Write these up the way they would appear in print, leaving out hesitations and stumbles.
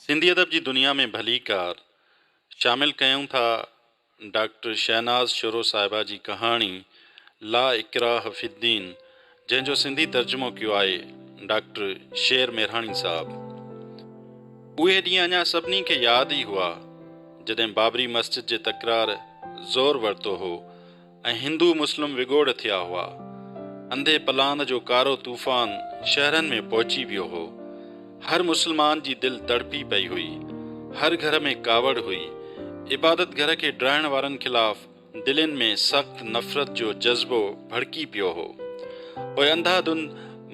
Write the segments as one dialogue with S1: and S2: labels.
S1: सिंधी अदब जी दुनिया में भली कार शामिल कयूं था डॉक्टर शहनाज शुरो साहिबा जी कहाणी ला इकराह फिद्दीन, जंहिंजो सिंधी तर्जुमो कयो आहे डॉक्टर शेर मेहराणी साहब। उहे ॾींहं अञा सभिनी खे यादि ई हुआ जॾहिं बाबरी मस्जिद जे तकरार ज़ोर वरितो हो ऐं हिंदू मुस्लिम विगोड़ थिया हुआ। अंधे पलान जो कारो तूफ़ान शहरनि में पहुची वियो हो। हर मुसलमान जी दिलि तड़पी पई हुई। हर घर में कावड़ हुई। इबादत घर के ड्राइण वारनि खिलाफ़ दिलनि में सख़्त नफ़रत जो जज़्बो भड़की पियो हो। पोइ अंधाधुन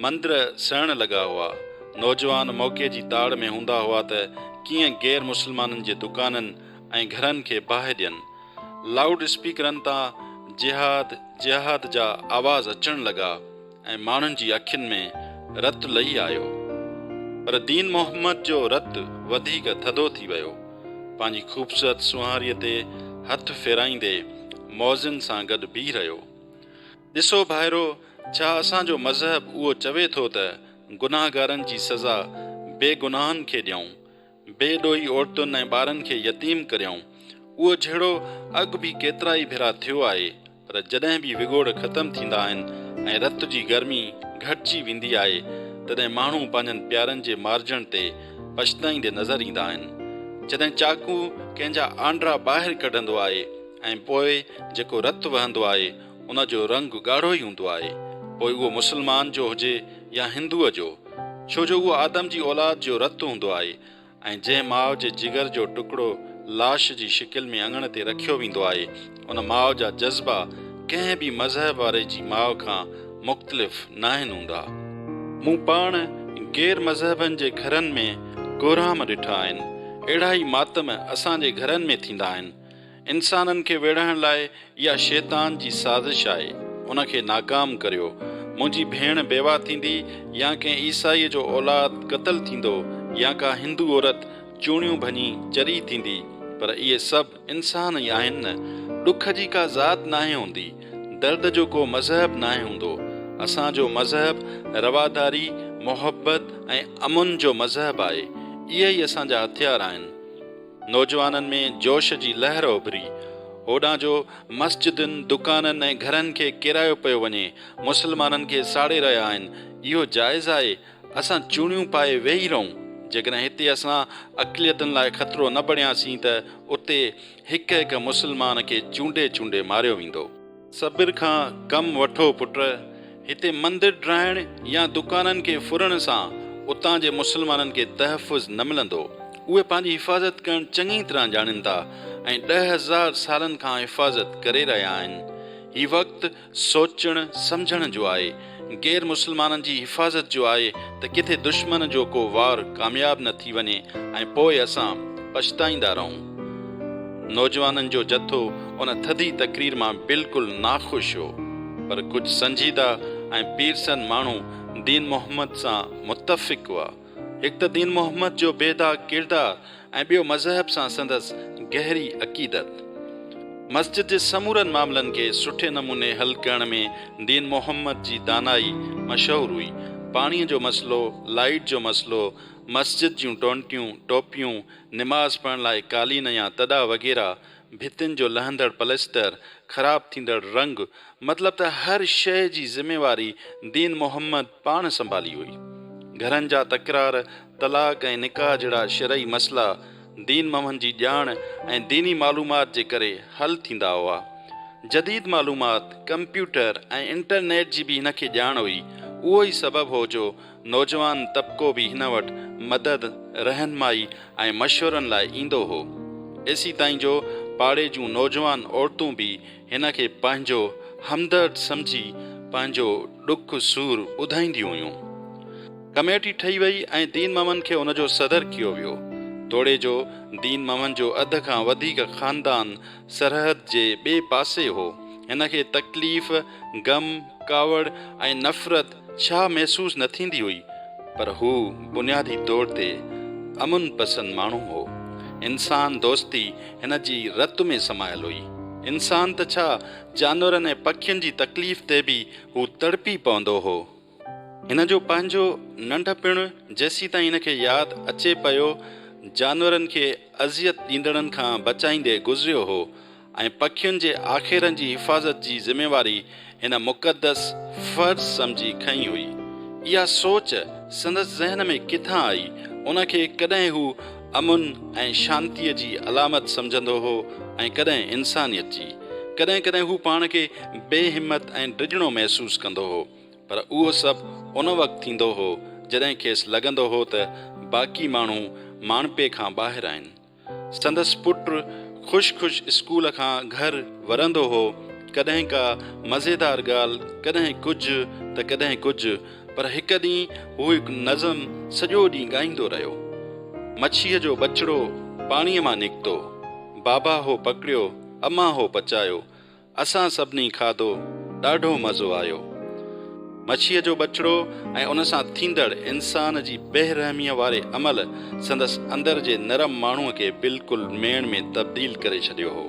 S1: मंदिर सड़ण लॻा हुआ। नौजवान मौक़े जी ताड़ में हूंदा हुआ त कीअं गैर मुसलमाननि जे दुकाननि ऐं घरनि खे बाहि ॾियनि। लाउड स्पीकरनि तां जिहाद जिहाद जा आवाज़ अचण लॻा ऐं माण्हुनि जी अखियुनि में रतु लही आयो। पर दीन मोहम्मद जो रतु वधीक थधो थी वियो। पंहिंजी ख़ूबसूरत सुहारीअ ते हथ फेराईंदे मौज़िन सां गॾु बीह रहियो। ॾिसो भाइरो, छा असांजो मज़हब उहो चवे थो त गुनाहगारनि जी सज़ा बेगुनाहनि खे ॾियूं, बेॾोही औरतुनि ऐं ॿारनि खे यतीम करियूं। उहो जहिड़ो अॻु बि केतिरा ई भेरा थियो आहे, पर जॾहिं बि विगोड़ ख़तमु थींदा आहिनि ऐं रत जी गर्मी घटिजी वेंदी आहे तॾहिं माण्हू पंहिंजनि प्यारनि जे मार्जण ते पछताईंदे नज़र ईंदा आहिनि। जॾहिं चाकू कंहिंजा आंड्रा ॿाहिरि कढंदो आहे ऐं पोइ जेको रतु वहंदो आहे उन जो रंग ॻाढ़ो ई हूंदो आहे, पोइ उहो मुसलमान जो हुजे या हिंदूअ जो, छो जो उहो आदम जी औलाद जो रतु हूंदो आहे। ऐं जंहिं माउ जे जिगर जो टुकड़ो लाश जी शिकिल में अङण ते रखियो वेंदो आहे, उन माउ जा जज़्बा कंहिं बि मज़हब वारे जी माउ खां मुख़्तलिफ़ न आहिनि हूंदा। मूं पाण गैर मज़हबनि जे घरनि में कोराम ॾिठा आहिनि। अहिड़ा ई मातम असांजे घरनि में थींदा आहिनि। इंसाननि खे वेढ़ण लाइ इहा शैतान जी साज़िश आहे। उनखे नाकाम करियो। मुंहिंजी भेण बेवा थींदी या कंहिं ईसाईअ जो औलाद क़तल थींदो या का हिंदू औरत चूड़ियूं भञी चरी थींदी, पर इहे सभु इंसान ई आहिनि न। ॾुख जी का ज़ात नाहे हूंदी, दर्द जो को मज़हब नाहे हूंदो। असांजो मज़हब रवादारी, मोहब्बत ऐं अमुन जो मज़हब आहे। इहे ई असांजा हथियार आहिनि। नौजवाननि में जोश जी लहर उभरी। होॾां जो मस्जिदुनि, दुकाननि ऐं घरनि खे किरायो पियो वञे। मुसलमाननि खे साड़े रहिया आहिनि। इहो जाइज़ आहे असां चूड़ियूं पाए वेही रहूं? जेकॾहिं हिते असां अक़लियतुनि लाइ ख़तरो न बणियासीं त उते हिक हिक मुसलमान खे चूंडे चूंडे मारियो वेंदो। सब्र खां कमु वठो पुट। हिते मंदिर ड्राइण या दुकाननि खे फुरण सां उतां जे मुसलमाननि खे तहफ़ुज़ न मिलंदो। उहे पंहिंजी हिफ़ाज़त करणु चङी तरह ॼाणनि था ऐं 10,000 सालनि खां हिफ़ाज़त करे रहिया आहिनि। हीउ वक़्तु सोचण सम्झण जो आहे। गैर मुसलमाननि जी हिफ़ाज़त जो आहे त किथे दुश्मन जो को वार कामयाबु न थी वञे ऐं पोइ असां पछताईंदा रहूं। नौजवाननि जो जथो उन थधी तक़रीर मां बिल्कुलु नाख़ुशि हो, पर कुझु संजीदा ऐं पीरसन माण्हू दीन मोहम्मद सां मुतफ़िक़ हुआ। हिकु त दीन मोहम्मद जो बेदाग़ किरदारु ऐं ॿियो मज़हब सां संदसि गहरी अक़ीदत। मस्जिद जे समूरनि मामलनि खे सुठे नमूने हल करण में दीन मोहम्मद जी दानाई मशहूरु हुई। पाणीअ जो मसइलो, लाइट जो मसइलो, मस्जिद जूं टोंटियूं, टोपियूं, निमाज़ पढ़ण लाइ कालीन या तॾा वग़ैरह, भितियुनि जो लहंदड़ पलेस्तर, ख़राब थींदड़ रंग, मतिलब त हर शइ जी ज़िम्मेवारी दीन मोहम्मद पाण संभाली हुई। घरनि जा तकरार, तलाक ऐं निकाह जहिड़ा शरई मसइला दीन मोहम्मद जी ॼाण ऐं दीनी मालूमात जे करे हल थींदा हुआ। जदीद मालूमात, कंप्यूटर ऐं इंटरनेट जी बि हिन खे ॼाण हुई। उहो ई सबबु हो जो नौजवान तबिको बि हिन वटि मदद, रहनुमाई ऐं मशवरनि लाइ ईंदो हो। एसी ताईं जो पाड़े जूं नौजवान औरतूं बि हिन खे पंहिंजो हमदर्द सम्झी पंहिंजो ॾुख सूर ॿुधाईंदियूं हुयूं। कमेटी ठही वई ऐं दीन मोहम्मद खे हुन जो सदर कयो वियो। तोड़े जो दीन मोहम्मद जो अध खां वधीक ख़ानदान सरहद जे ॿिए पासे हो। हिन खे तकलीफ़, गम, कावड़ ऐं नफ़रत छा महसूसु न थींदी हुई, पर हू बुनियादी तौर ते अमुन पसंद माण्हू हो। इंसान दोस्ती हिन जी रत में समायल हुई। इंसान त छा, जानवरनि ऐं पखियुनि जी तकलीफ़ ते बि हू तड़पी पवंदो हो। हिन जो पंहिंजो नंढपिणु जेसीं ताईं हिन खे यादि अचे पियो, जानवरनि खे अज़ियत ॾींदड़नि खां बचाईंदे गुज़रियो हो ऐं पखियुनि जे आख़िरनि जी हिफ़ाज़त जी ज़िमेवारी हिन मुक़दस फ़र्ज़ सम्झी खई हुई। इहा सोच संदसि ज़हन में किथां आई? उनखे कॾहिं हू अमुन ऐं शांतीअ जी अलामत सम्झंदो हो ऐं कॾहिं इंसानियत जी। कॾहिं कॾहिं हू पाण खे बेहिमत ऐं डिॼणो महसूसु कंदो हो, पर उहो सभु उन वक़्तु थींदो हो जॾहिं खेसि लॻंदो हो त बाक़ी माण्हू माणपे खां ॿाहिरि आहिनि। संदसि पुटु ख़ुशि स्कूल खां घर वरंदो हो, कॾहिं का मज़ेदार ॻाल्हि, कॾहिं कुझु त कॾहिं कुझु, पर हिकु ॾींहुं हू हिकु नज़म सॼो ॾींहुं ॻाईंदो रहियो। मच्छीअ जो बचिड़ो पाणीअ मां निकितो, बाबा हो पकड़ियो, अम्मा हो पचायो, असां सभिनी खाधो, ॾाढो मज़ो आयो। मच्छीअ जो बचिड़ो ऐं उन सां थींदड़ इंसान जी बेरहमीअ वारे अमल संदसि अंदर जे नरम माण्हूअ खे बिल्कुलु मेण में तब्दील करे छॾियो हो।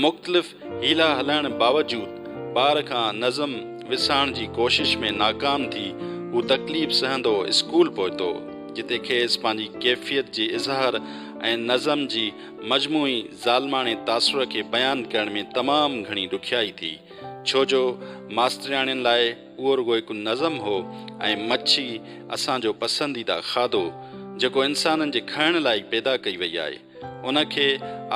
S1: मुख़्तलिफ़ हीला हलाइण बावजूदि ॿार खां नज़म विसाइण जी कोशिश में नाकाम थी हू तकलीफ़ सहंदो स्कूल पहुतो, जिते खेसि पंहिंजी कैफ़ियत जी इज़हार ऐं नज़म जी मजमूई ज़ालमाणे तासुर खे बयानु करण में तमामु घणी ॾुखियाई थी, छो जो मास्तरियाणियुनि लाइ उहो रुॻो हिकु नज़म हो ऐं मच्छी असांजो पसंदीदा खाधो जेको इंसाननि जे खाइण लाइ पैदा कई वई आहे। उनखे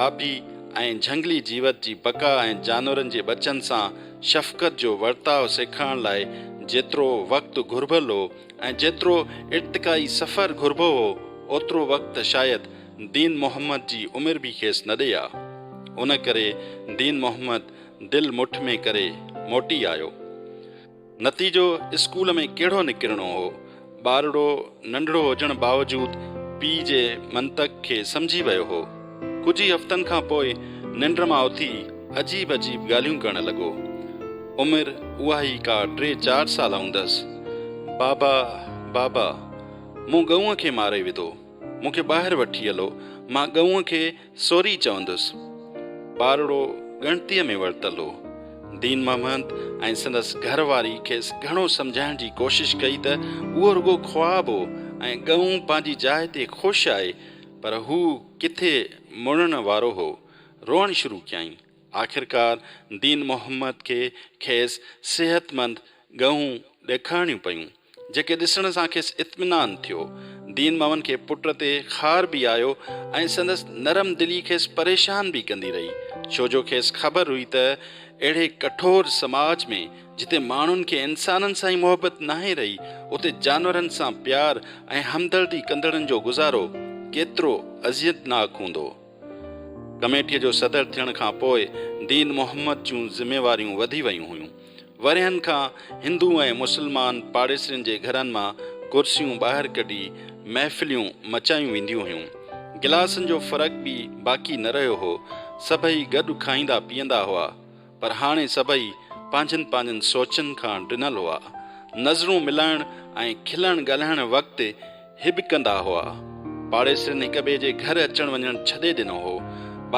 S1: आबी ऐं झंगली जीवत जी बका ऐं जानवरनि जे बचनि सां शफ़क़त जो वर्ताव सेखारण लाइ जेतिरो वक़्तु घुर्बल हो ऐं जेतिरो इर्तिकाई सफ़र घुर्बो हो, ओतिरो वक़्तु शायदि दीन मोहम्मद जी उमिरि बि खेसि न ॾिए आ। उन करे दीन मोहम्मद दिलि मुठ में करे मोटी आयो। नतीजो स्कूल में कहिड़ो निकिरणो हो? ॿारड़ो नंढड़ो हुजण बावजूदि पीउ जे मंतक़ खे सम्झी वियो हो। कुझु ई हफ़्तनि खां पोइ निंड मां उथी अजीब अजीब ॻाल्हियूं करण लॻो। उमिरि उहा ई का 3-4 साल हूंदसि। बाबा बाबा मूं गऊंअ खे मारे विधो, मूंखे ॿाहिरि वठी हलो, मां गऊंअ खे सॉरी चवंदुसि। ॿारड़ो ॻणतीअ में वरितल हो। दीन मोहम्मद ऐं संदसि घरवारी खेसि घणो सम्झाइण जी कोशिशि कई त उहो रुॻो ख्वाबु हो ऐं गऊं पंहिंजी जाइ ते ख़ुशि आहे, पर हू किथे मुड़ण वारो हो। रोअण शुरू कयईं। आख़िरकार दीन मोहम्मद खे खेसि सिहतमंद गऊं ॾेखारणियूं पयूं, जेके ॾिसण सां खेसि इत्मिनान थियो। दीन मोहम्मद खे पुट ते ख़ार बि आयो ऐं संदसि नरम दिली खेसि परेशान बि कंदी रही, छो जो खेसि ख़बर हुई त अहिड़े कठोर समाज में जिते माण्हुनि खे इंसाननि सां ई मोहबत नाहे रही, उते जानवरनि सां प्यार ऐं हमदर्दी कंदड़नि जो गुज़ारो केतिरो अज़ियतनाक हूंदो। कमेटीअ जो सदर थियण खां पोइ दीन मोहम्मद जूं ज़िमेवारियूं वधी वयूं हुयूं। वरियनि खां हिंदू ऐं मुस्लमान पाड़ेसरियुनि जे घरनि मां कुर्सियूं ॿाहिरि कढी महफ़िलियूं मचायूं वेंदियूं हुयूं। गिलासनि जो फ़र्क़ु बि बाक़ी न रहियो हो। सभई गॾु खाईंदा पीअंदा हुआ, पर हाणे सभई पंहिंजनि पंहिंजनि सोचनि खां ॾिनल हुआ। नज़रूं मिलाइण ऐं खिलण ॻाल्हाइण वक़्तु हिबकंदा हुआ। पाड़ेसरियुनि हिक ॿिए जे घर अचण वञणु छॾे ॾिनो हो।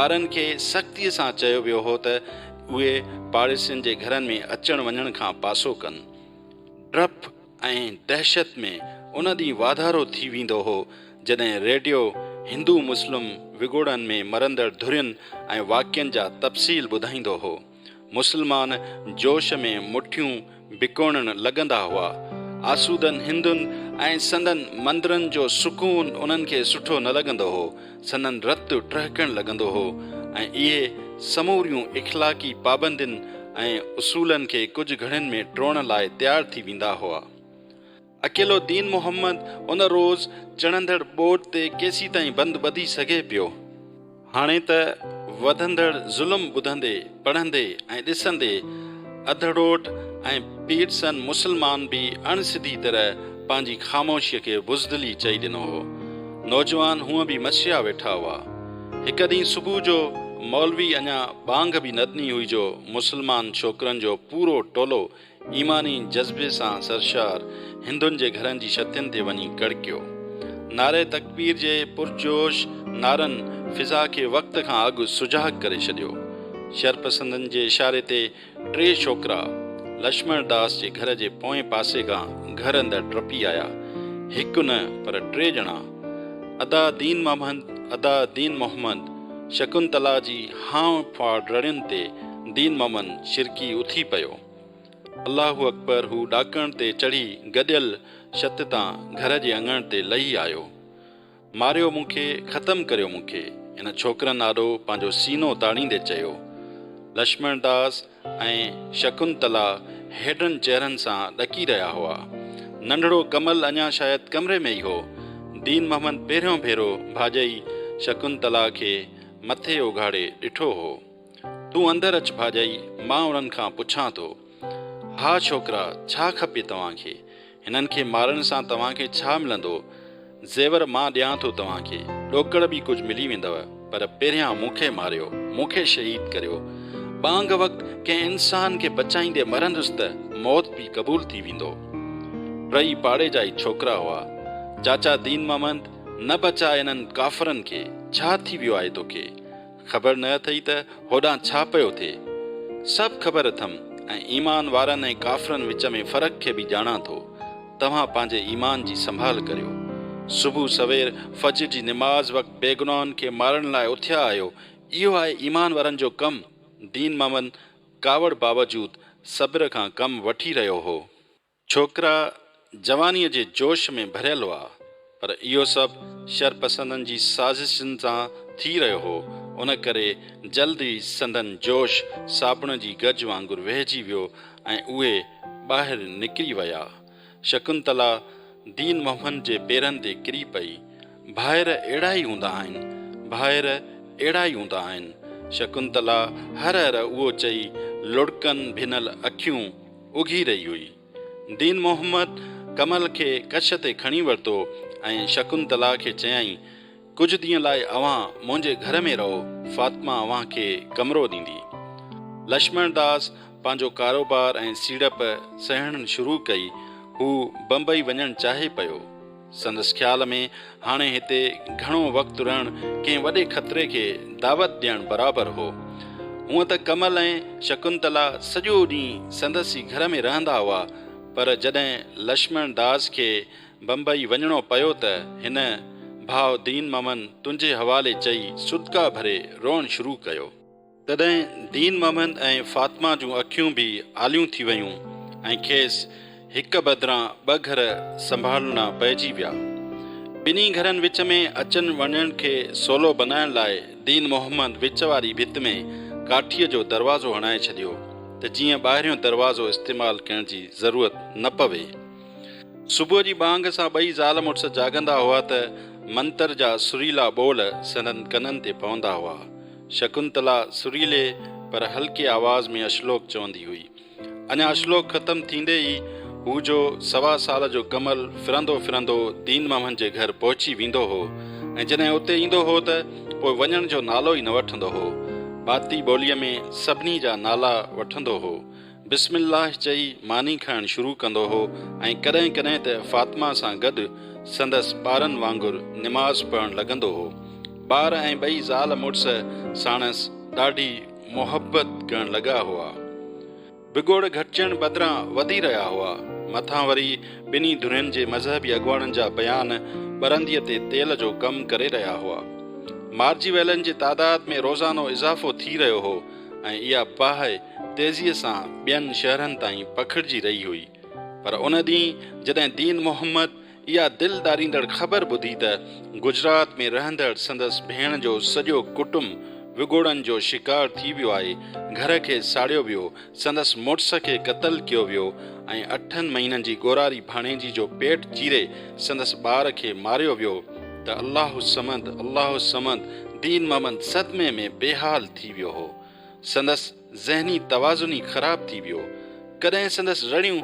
S1: ॿारनि खे सख़्तीअ सां चयो वियो हो त उहे पाड़ेसरियुनि जे घरनि में अचण वञण खां पासो कनि। डपु ऐं दहशत में उन ॾींहुं वाधारो थी वेंदो हो जॾहिं रेडियो हिंदू मुस्लिम विगोड़नि में मरंदड़ धुरियुनि ऐं वाक़ियनि जा तफ़सील ॿुधाईंदो हो। मुस्लमान जोश में मुठियूं बिकोणण लॻंदा हुआ। आसूदनि हिंदुनि ऐं संदनि मंदरनि जो सुकून उन्हनि खे सुठो न लॻंदो हो। संदनि रतु टहिकणु लॻंदो हो ऐं इहे समूरियूं इख़लाक़ी पाबंदियुनि ऐं उसूलनि खे कुझु घड़ियुनि में टोड़ण लाइ तयारु थी वेंदा हुआ। अकेलो दीन मोहम्मद उन रोज़ चढ़ंदड़ ॿोॾि ते केसीं ताईं बंदि ॿधी सघे पियो। हाणे त वधंदड़ ज़ुल्म ॿुधंदे पढ़ंदे ऐं ॾिसंदे अधड़ोट ऐं पीरसन मुस्लमान बि अणसिधी तरह पंहिंजी ख़ामोशीअ खे बुज़दिली चई ॾिनो हो। नौजवान हूअं बि मछिया वेठा हुआ। हिकु ॾींहुं सुबुह जो मौलवी अञा बांग बि न ॾिनी हुई जो मुस्लमान छोकिरनि जो पूरो टोलो ईमानी जज़्बे सां सरशार हिंदुनि जे घरनि जी छतियुनि ते वञी कड़कियो। नारे तकबीर जे पुरजोश नारनि फिज़ा खे वक़्त खां अॻु सुजाग करे छॾियो। शरपसंदनि जे इशारे ते 3 छोकिरा लक्ष्मण दास जे घर जे पोएं पासे खां घर अंदरि टपी आया। हिकु न पर 3 ॼणा। अदा दीन मोहम्मद शकुंतला जी हाव फाड़ रड़ियुनि ते दीन मोहम्मद शिरकी उथी पियो। अल्लाहु अकबर हू ॾाकण ते चढ़ी गॾियल छत तां घर जे अङण ते लही आयो। मारियो मूंखे, ख़तमु करियो मूंखे, इन छोकिरनि आॾो पंहिंजो सीनो ताड़ींदे चयो। लक्ष्मण दास ऐं शकुंतला हेडनि चेहरनि सां ॾकी रहिया हुआ। नंढड़ो कमल अञा शायदि कमरे में ई हो। दीन मोहम्मद पहिरियों भेरो भाॼई शकुंतला खे मथे उघाड़े ॾिठो हो। तूं अंदरि अच भाॼई, मां उन्हनि खां पुछां थो। हा छोकिरा, छा खपे तव्हांखे? हिननि खे मारण सां तव्हांखे छा मिलंदो? ज़ेवर मां ॾियां थो तव्हांखे, ॾोकड़ बि कुझु मिली वेंदव, पर पहिरियां मूंखे मारियो, मूंखे शहीद करियो। बांग वक़्तु कंहिं इंसान खे बचाईंदे मरंदुसि त मौत बि क़बूल थी वेंदो। टई पाड़े जा ई छोकिरा हुआ। चाचा दीन मोहम्मद, न बचाए इन्हनि काफ़रनि खे। छा थी वियो आहे तोखे? ख़बर न अथई त होॾां छा पियो थिए? सभु ख़बर अथमि, ऐं ईमान वारनि ऐं काफ़रनि विच में फ़र्क़ु खे बि ॼाणा थो। तव्हां पंहिंजे ईमान जी संभाल करियो। सुबुह सवेर फज्र जी निमाज़ वक़्तु बेगुनाहनि खे मारण लाइ उथिया आहियो। इहो आहे ईमान वारनि जो कमु। दीन मोहम्मद कावड़ बावजूदि सब्र खां कमु वठी रहियो हो। छोकिरा जवानीअ जे जोश में भरियल हुआ, पर इहो सभु शरपसंदनि जी साज़िशुनि सां थी रहियो हो। उन करे जल्दी संदन जोश साबुण जी गज वांगुरु वहिजी वियो ऐं उहे ॿाहिरि निकिरी विया। शकुंतला दीन मोहम्मद जे पेरनि ते किरी पई। ॿाहिरि अहिड़ा ई हूंदा आहिनि, ॿाहिरि अहिड़ा ई हूंदा आहिनि। शकुंतला हर हर उहो चई लुड़कनि भिनल अखियूं उघी रही हुई। दीन मोहम्मद कमल खे कच्छ ते खणी वरितो ऐं शकुंतला खे चयईं, कुझु ॾींहं लाइ अव्हां मुंहिंजे घर में रहो, फातिमा अव्हां खे कमरो ॾींदी। लक्ष्मण दास पंहिंजो कारोबार ऐं सीड़प सहणु शुरू कई। हू बम्बई वञणु चाहे पियो। संदसि ख़्याल में हाणे हिते घणो वक़्तु रहणु कंहिं वॾे ख़तरे खे दावत ॾियणु बराबरि हो। हूअं त कमल ऐं शकुंतला सॼो ॾींहुं संदसि घर में रहंदा हुआ, पर जॾहिं लक्ष्मण दास खे बम्बई वञिणो पियो त हिन भाउ दीन मोहम्मद तुंहिंजे हवाले चई सुदका भरे रोअणु शुरू कयो। तॾहिं दीन मोहम्मद ऐं फातिमा जूं अखियूं बि आलियूं थी वयूं ऐं खेसि हिक बदिरां ॿ घर संभालणा पइजी विया। ॿिन्ही घरनि विच में अचनि वञण खे सवलो बनाइण लाइ दीन मोहम्मद विच वारी भित में काठीअ जो दरवाज़ो हणाए छॾियो त जीअं ॿाहिरियों दरवाज़ो इस्तेमालु करण जी ज़रूरत न पवे। सुबुह जी बांग सां ॿई ज़ाल मुड़ुस जाॻंदा हुआ त मंतर जा सुरीला ॿोल संदनि कननि ते पवंदा हुआ। शकुंतला सुरीले पर हल्के आवाज़ में अशलोक चवंदी हुई। अञा अशलोक ख़तमु थींदे ई हू जो 1.25 साल जो कमल फिरंदो फिरंदो दीन मोहम्मद जे घर पहुची वेंदो हो ऐं जॾहिं उते ईंदो हो त पोइ वञण जो नालो ई न वठंदो हो। बाती ॿोलीअ में सभिनी जा नाला वठंदो हो। बिस्मिल्लाह चई मानी खणणु शुरू कंदो हो ऐं कॾहिं कॾहिं त फातिमा सां गॾु संदसि ॿारनि वांगुरु निमाज़ पढ़णु लॻंदो हो। ॿार ऐं ॿई ज़ाल मुड़ुस साणसि ॾाढी मोहबत करणु लॻा हुआ। बिगोड़ घटिजण बदिरां वधी रहिया हुआ। मथां वरी ॿिन्ही धुरियुनि जे मज़हबी अॻुवाणनि जा बयान ॿरंदीअ ते तेल जो कमु करे रहिया हुआ। मारिजी वियलनि जे तादाद में रोज़ानो इज़ाफ़ो थी रहियो हो ऐं इहा बाहि तेज़ीअ सां ॿियनि शहरनि ताईं पखिड़िजी रही हुई। पर उन ॾींहुं जॾहिं दीन मोहम्मद इहा दिलि ॾारींदड़ ख़बर ॿुधी त गुजरात में रहंदड़ संदसि भेण जो सॼो कुटुंब विगोड़नि जो शिकार थी वियो आहे, घर खे साड़ियो वियो, संदसि मुड़ुस खे क़तल कयो वियो ऐं 8 महीननि जी गोरारी भाणेजी जो पेट चीरे संदसि ॿार खे मारियो वियो त अल्लाहु समद दीन मोहम्मद सदमे में बेहाल थी वियो हो। संदसि ज़हनी तवाज़ुन ई ख़राब थी वियो। कॾहिं संदसि रड़ियूं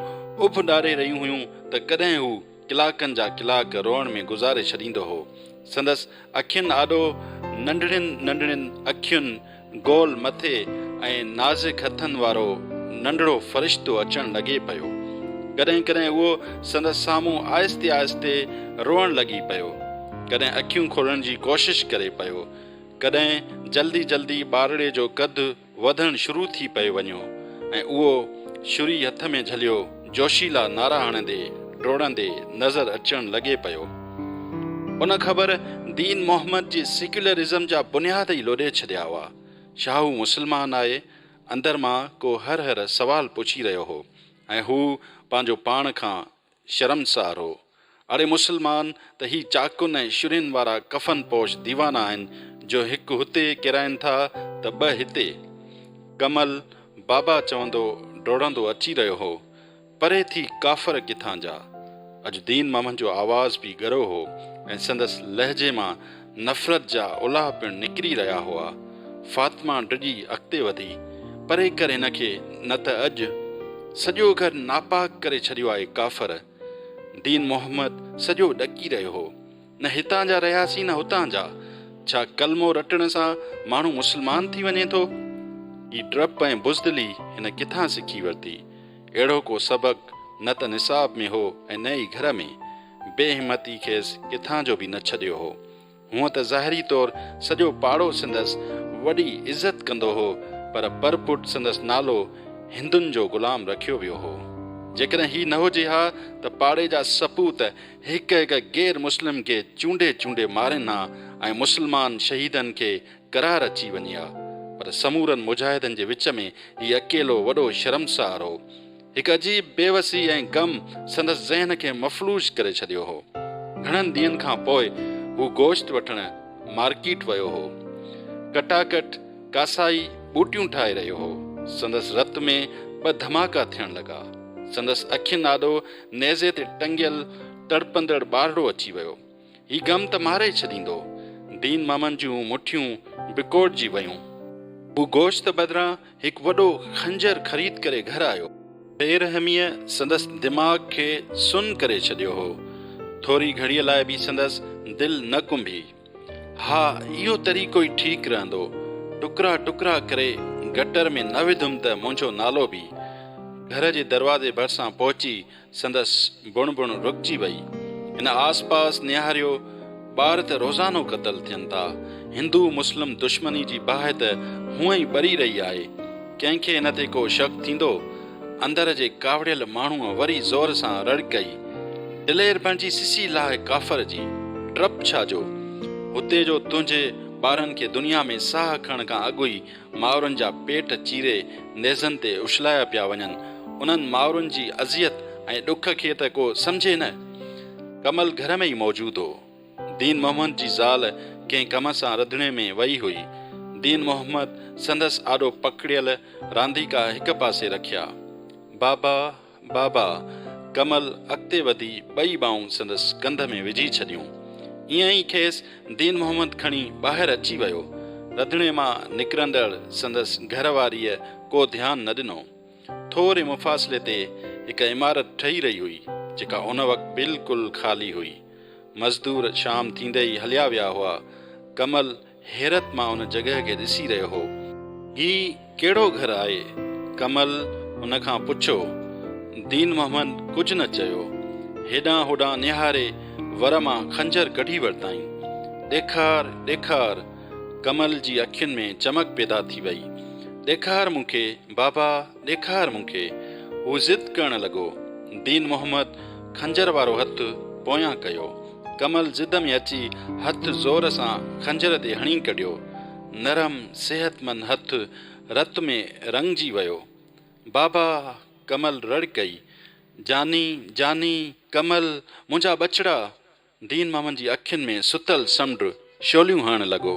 S1: उभ ॾारे रहियूं हुयूं त कॾहिं हू कलाकनि जा कलाक रोअण में गुज़ारे छॾींदो हो। संदसि अखियुनि आॾो नंढड़ियुनि नंढड़ियुनि अखियुनि गोल मथे ऐं नाज़ुक हथनि वारो नंढड़ो फ़रिश्तो अचणु लॻे पियो। कॾहिं कॾहिं उहो संदसि साम्हूं आहिस्ते आहिस्ते रोअणु लॻी पियो, कॾहिं अखियूं खोलण जी कोशिशि करे पियो, कॾहिं जल्दी जल्दी ॿारड़े जो कदु वधणु शुरू थी पियो वञो ऐं उहो छुरी हथ में झलियो जोशीला नारा हणंदे डोड़ंदे नज़र अचणु लॻे पियो। उन ख़बर दीन मोहम्मद जी सेक्युलरिज़म जा बुनियाद ई लोॾे छॾिया हुआ। शाहू मुस्लमान आहे, अंदर मां को हर हर सवाल पुछी रहियो हो ऐं हू पंहिंजो पाण खां शर्मसार हो। अड़े मुस्लमान त ही चाकुन ऐं शुरियुनि वारा कफ़न पोश दीवाना आहिनि जो हिकु हुते किराइनि था त ॿ हिते। कमल बाबा चवंदो डोड़ंदो अची रहियो हो, परे थी काफ़र किथां जा। अॼु दीन मोहम्मद जो आवाज़ बि गरो हो ऐं संदसि लहजे मां नफ़रत जा उलाह पिणु निकिरी रहिया हुआ। फातिमा डिॼी अॻिते वधी, परे कर हिनखे, न त अॼु सॼो घर नापाक करे छॾियो आहे काफ़र। दीन मोहम्मद सॼो ॾकी रहियो हो, न हितां जा रहियासीं न हुतां जा। छा कलमो रटण सां माण्हू मुस्लमान थी वञे थो? ही डपु ऐं बुज़दिली हिन किथां सिखी वरिती? अहिड़ो को सबक़ु न त निसाब में हो ऐं न ई घर में। बेहिमती खेसि किथां जो बि न छॾियो हो। हूअं त ज़ाहिरी तौरु सॼो पाड़ो संदसि वॾी इज़त कंदो हो, पर परपुट संदसि नालो हिंदुनि जो ग़ुलाम रखियो वियो हो। जेकॾहिं ही न हुजे हा त पाड़े जा सपूत हिक हिक गैर मुस्लिम खे चूंडे चूंडे मारनि हा ऐं मुस्लमान शहीदनि खे करार अची वञे हा। पर समूरनि मुजाहिदनि जे विच में हीउ अकेलो वॾो शर्मसार हो। हिकु अजीब बेवसी ऐं गम संदसि ज़हन खे मफ़लूज करे छॾियो हो। घणनि ॾींहंनि खां पोइ हू गोश्त वठण मार्केट वियो हो। कटाकट कासाई ॿूटियूं ठाहे रहियो हो। संदसि रत में ॿ धमाका थियण लॻा। संदसि अखियुनि आॾो नेज़े ते टंगियल तड़पंदड़ ॿारड़ो अची वियो। ही गम त मारे छॾींदो। दीन मोहम्मद जूं मुठियूं बिकोड़जी वयूं। हू गोश्त बदिरां हिकु वॾो खंजर ख़रीद करे घर आयो। बेरहमीअ संदसि दिमाग़ खे सुन करे छॾियो हो। थोरी घड़ीअ लाइ बि संदसि दिलि न कुंभी। हा, इहो तरीक़ो ई ठीकु रहंदो। टुकड़ा टुकड़ा करे गटर में न विधुमि त मुंहिंजो नालो बि। घर जे दरवाज़े भरिसां पहुची संदसि बुण बुण रुकिजी वई। हिन आस पास निहारियो, ॿार त रोज़ानो क़तल थियनि था। हिंदू मुस्लिम दुश्मनी जी बाहि त हूअं ई ॿरी रही आहे। कंहिंखे हिन ते को शक थींदो? अंदर जे कावड़ियल माण्हूअ वरी ज़ोर सां रड़ कई, दिलेर बणिजी सिसी लाहे काफ़र जी। डपु छाजो? हुते जो तुंहिंजे ॿारनि खे दुनिया में साह खणण खां अॻु ई माउरनि जा पेट चीरे नेज़नि ते उछलाया पिया वञनि। उन्हनि माउरनि जी अज़ियत ऐं ॾुख खे त को सम्झे न। कमल घर में ई मौजूदु हो। दीन मोहम्मद जी ज़ाल कंहिं कम सां रंधिणे में वई हुई। दीन मोहम्मद संदसि आॾो पकड़ियल रांदीका हिक पासे रखिया। बाबा बाबा, कमल अॻिते वधी ॿई ॿाहूं संदसि कंध में विझी छॾियूं। ईअं ई खेसि दीन मोहम्मद खणी ॿाहिरि अची वियो। रंधिणे मां निकिरंदड़ संदसि घरवारीअ को ध्यानु न ॾिनो। थोरे मुफ़ासिले ते हिकु इमारत ठही रही हुई, जेका उन वक़्तु बिल्कुलु ख़ाली हुई। मज़दूर शाम थींदे ई हलिया विया हुआ। कमल हैरत मां उन जॻह खे ॾिसी रहियो हो। ही कहिड़ो घरु आहे? कमल उन खां पुछो। दीन मोहम्मद कुझु न चयो। हेॾां होॾां निहारे वर मां खंजर कढी वरिताईं। ॾेखार ॾेखार। कमल जी अखियुनि में चमक पैदा थी वई। ॾेखार मूंखे बाबा, ॾेखार मूंखे। हू ज़िद करण लॻो। दीन मोहम्मद खंजर वारो हथु पोयां कयो। कमल ज़िद में अची हथु ज़ोर सां खंजर ते हणी कढियो। नरम सेहतमंद हथु रत में रंगजी वियो। बाबा, कमल रड़ कई। जानी जानी, कमल, मुंहिंजा बछड़ा। दीन मोहम्मद जी अखियुनि में सुतल समुंड शोलियूं हणण लॻो।